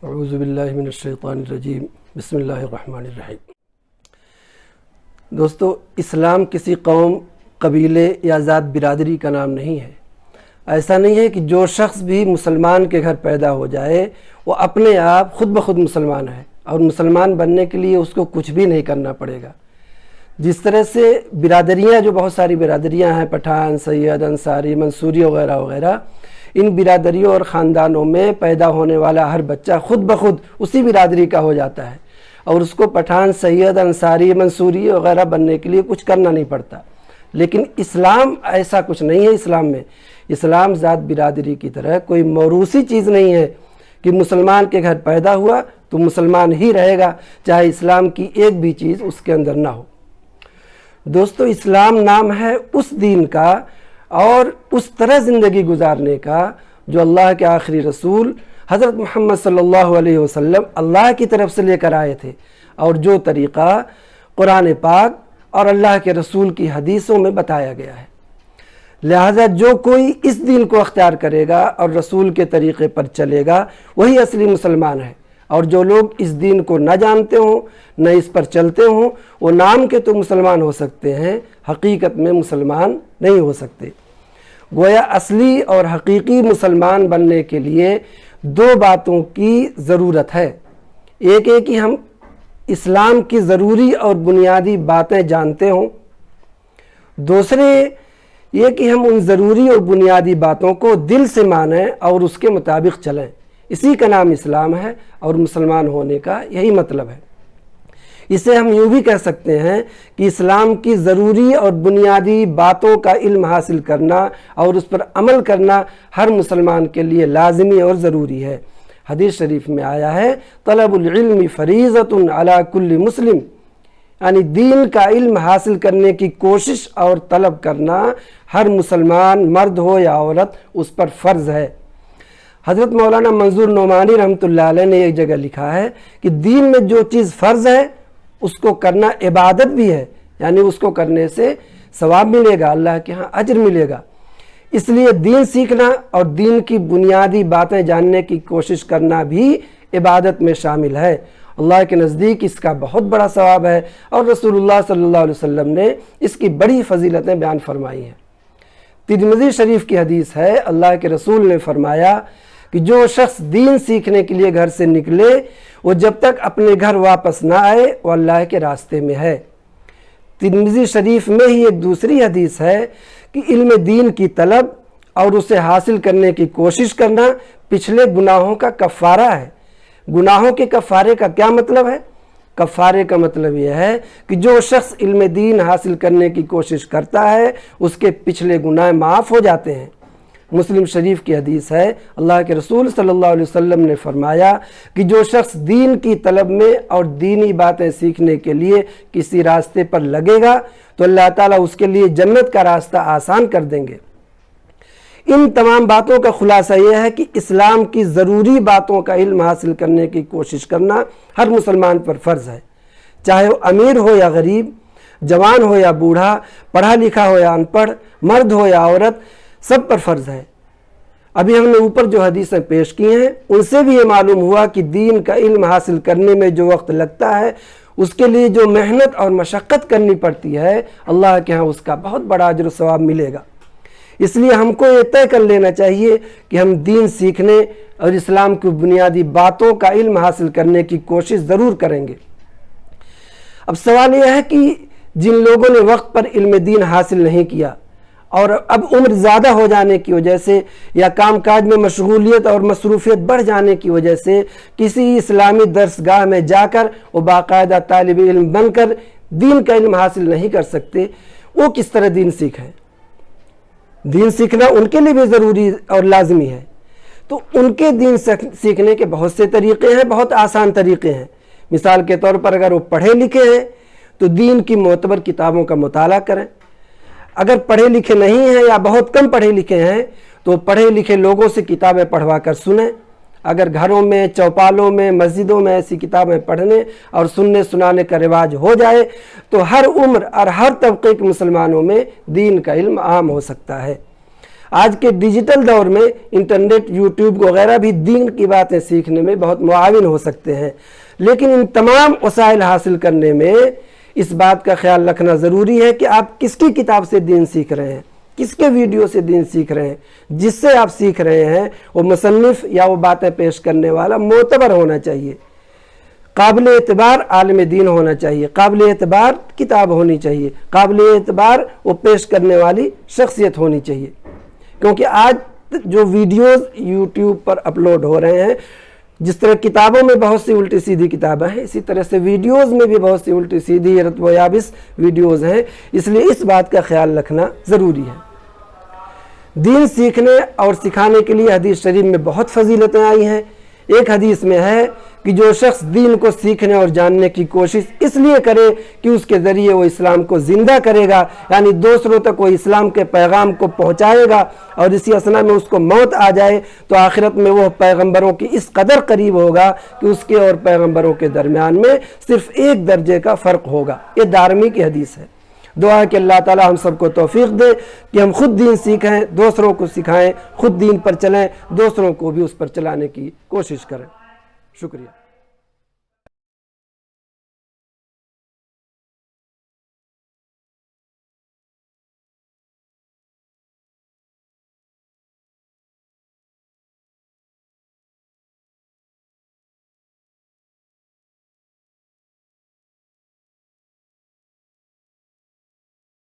اعوذ باللہ من الشیطان الرجیم بسم اللہ الرحمن الرحیم۔ دوستو، اسلام کسی قوم، قبیلے یا ذات برادری کا نام نہیں ہے۔ ایسا نہیں ہے کہ جو شخص بھی مسلمان کے گھر پیدا ہو جائے وہ اپنے آپ خود بخود مسلمان ہے اور مسلمان بننے کے لیے اس کو کچھ بھی نہیں کرنا پڑے گا۔ جس طرح سے برادریاں، جو بہت ساری برادریاں ہیں، پٹھان، سید، انصاری، منصوری وغیرہ وغیرہ، ان برادریوں اور خاندانوں میں پیدا ہونے والا ہر بچہ خود بخود اسی برادری کا ہو جاتا ہے اور اس کو پٹھان، سید، انصاری، منصوری وغیرہ بننے کے لیے کچھ کرنا نہیں پڑتا۔ لیکن اسلام ایسا کچھ نہیں ہے۔ اسلام ذات برادری کی طرح کوئی موروثی چیز نہیں ہے کہ مسلمان کے گھر پیدا ہوا تو مسلمان ہی رہے گا، چاہے اسلام کی ایک بھی چیز اس کے اندر نہ ہو۔ دوستو، اسلام نام ہے اس دین کا اور اس طرح زندگی گزارنے کا جو اللہ کے آخری رسول حضرت محمد صلی اللہ علیہ وسلم اللہ کی طرف سے لے کر آئے تھے، اور جو طریقہ قرآن پاک اور اللہ کے رسول کی حدیثوں میں بتایا گیا ہے۔ لہذا جو کوئی اس دین کو اختیار کرے گا اور رسول کے طریقے پر چلے گا وہی اصلی مسلمان ہے، اور جو لوگ اس دین کو نہ جانتے ہوں، نہ اس پر چلتے ہوں، وہ نام کے تو مسلمان ہو سکتے ہیں، حقیقت میں مسلمان نہیں ہو سکتے۔ گویا اصلی اور حقیقی مسلمان بننے کے لیے دو باتوں کی ضرورت ہے۔ ایک ہے کہ ہم اسلام کی ضروری اور بنیادی باتیں جانتے ہوں، دوسرے یہ کہ ہم ان ضروری اور بنیادی باتوں کو دل سے مانیں اور اس کے مطابق چلیں۔ اسی کا نام اسلام ہے اور مسلمان ہونے کا یہی مطلب ہے۔ اسے ہم یوں بھی کہہ سکتے ہیں کہ اسلام کی ضروری اور بنیادی باتوں کا علم حاصل کرنا اور اس پر عمل کرنا ہر مسلمان کے لیے لازمی اور ضروری ہے۔ حدیث شریف میں آیا ہے، طلب العلم فریضۃ علی کل مسلم، یعنی دین کا علم حاصل کرنے کی کوشش اور طلب کرنا ہر مسلمان، مرد ہو یا عورت، اس پر فرض ہے۔ حضرت مولانا منظور نعمانی رحمۃ اللہ علیہ نے ایک جگہ لکھا ہے کہ دین میں جو چیز فرض ہے اس کو کرنا عبادت بھی ہے، یعنی اس کو کرنے سے ثواب ملے گا، اللہ کے ہاں اجر ملے گا۔ اس لیے دین سیکھنا اور دین کی بنیادی باتیں جاننے کی کوشش کرنا بھی عبادت میں شامل ہے۔ اللہ کے نزدیک اس کا بہت بڑا ثواب ہے، اور رسول اللہ صلی اللہ علیہ وسلم نے اس کی بڑی فضیلتیں بیان فرمائی ہیں۔ ترمذی شریف کی حدیث ہے، اللہ کے رسول نے فرمایا کہ جو شخص دین سیکھنے کے لیے گھر سے نکلے وہ جب تک اپنے گھر واپس نہ آئے وہ اللہ کے راستے میں ہے۔ ترمذی شریف میں ہی ایک دوسری حدیث ہے کہ علم دین کی طلب اور اسے حاصل کرنے کی کوشش کرنا پچھلے گناہوں کا کفارہ ہے۔ گناہوں کے کفارے کا کیا مطلب ہے؟ کفارے کا مطلب یہ ہے کہ جو شخص علم دین حاصل کرنے کی کوشش کرتا ہے اس کے پچھلے گناہ معاف ہو جاتے ہیں۔ مسلم شریف کی حدیث ہے، اللہ کے رسول صلی اللہ علیہ وسلم نے فرمایا کہ جو شخص دین کی طلب میں اور دینی باتیں سیکھنے کے لیے کسی راستے پر لگے گا تو اللہ تعالیٰ اس کے لیے جنت کا راستہ آسان کر دیں گے۔ ان تمام باتوں کا خلاصہ یہ ہے کہ اسلام کی ضروری باتوں کا علم حاصل کرنے کی کوشش کرنا ہر مسلمان پر فرض ہے، چاہے وہ امیر ہو یا غریب، جوان ہو یا بوڑھا، پڑھا لکھا ہو یا ان پڑھ، مرد ہو یا عورت، سب پر فرض ہے۔ ابھی ہم نے اوپر جو حدیثیں پیش کی ہیں ان سے بھی یہ معلوم ہوا کہ دین کا علم حاصل کرنے میں جو وقت لگتا ہے، اس کے لیے جو محنت اور مشقت کرنی پڑتی ہے، اللہ کے ہاں اس کا بہت بڑا اجر و ثواب ملے گا۔ اس لیے ہم کو یہ طے کر لینا چاہیے کہ ہم دین سیکھنے اور اسلام کی بنیادی باتوں کا علم حاصل کرنے کی کوشش ضرور کریں گے۔ اب سوال یہ ہے کہ جن لوگوں نے وقت پر علم دین حاصل نہیں کیا اور اب عمر زیادہ ہو جانے کی وجہ سے یا کام کاج میں مشغولیت اور مصروفیت بڑھ جانے کی وجہ سے کسی اسلامی درسگاہ میں جا کر وہ باقاعدہ طالب علم بن کر دین کا علم حاصل نہیں کر سکتے، وہ کس طرح دین سیکھیں؟ دین سیکھنا ان کے لیے بھی ضروری اور لازمی ہے، تو ان کے دین سیکھنے کے بہت سے طریقے ہیں، بہت آسان طریقے ہیں۔ مثال کے طور پر اگر وہ پڑھے لکھے ہیں تو دین کی معتبر کتابوں کا مطالعہ کریں۔ اگر پڑھے لکھے نہیں ہیں یا بہت کم پڑھے لکھے ہیں تو پڑھے لکھے لوگوں سے کتابیں پڑھوا کر سنیں۔ اگر گھروں میں، چوپالوں میں، مسجدوں میں ایسی کتابیں پڑھنے اور سننے سنانے کا رواج ہو جائے تو ہر عمر اور ہر طبقے کے مسلمانوں میں دین کا علم عام ہو سکتا ہے۔ آج کے ڈیجیٹل دور میں انٹرنیٹ، یوٹیوب وغیرہ بھی دین کی باتیں سیکھنے میں بہت معاون ہو سکتے ہیں، لیکن ان تمام وسائل حاصل کرنے میں اس بات کا خیال رکھنا ضروری ہے کہ آپ کس کی کتاب سے دین سیکھ رہے ہیں، کس کے ویڈیو سے دین سیکھ رہے ہیں۔ جس سے آپ سیکھ رہے ہیں وہ مصنف یا وہ باتیں پیش کرنے والا معتبر ہونا چاہیے، قابل اعتبار عالم دین ہونا چاہیے، قابل اعتبار کتاب ہونی چاہیے، قابل اعتبار وہ پیش کرنے والی شخصیت ہونی چاہیے۔ کیونکہ آج جو ویڈیوز یوٹیوب پر اپلوڈ ہو رہے ہیں، جس طرح کتابوں میں بہت سی الٹی سیدھی کتابیں ہیں، اسی طرح سے ویڈیوز میں بھی بہت سی الٹی سیدھی رتب و یابس ویڈیوز ہیں، اس لیے اس بات کا خیال رکھنا ضروری ہے۔ دین سیکھنے اور سکھانے کے لیے حدیث شریف میں بہت فضیلتیں آئی ہیں۔ ایک حدیث میں ہے کہ جو شخص دین کو سیکھنے اور جاننے کی کوشش اس لیے کرے کہ اس کے ذریعے وہ اسلام کو زندہ کرے گا، یعنی دوسروں تک وہ اسلام کے پیغام کو پہنچائے گا، اور اسی اثنا میں اس کو موت آ جائے تو آخرت میں وہ پیغمبروں کی اس قدر قریب ہوگا کہ اس کے اور پیغمبروں کے درمیان میں صرف 1 درجے کا فرق ہوگا۔ یہ دارمی کی حدیث ہے۔ دعا ہے کہ اللہ تعالی ہم سب کو توفیق دے کہ ہم خود دین سیکھیں، دوسروں کو سکھائیں، خود دین پر چلیں، دوسروں کو بھی اس پر چلانے کی کوشش کریں۔ شکریہ۔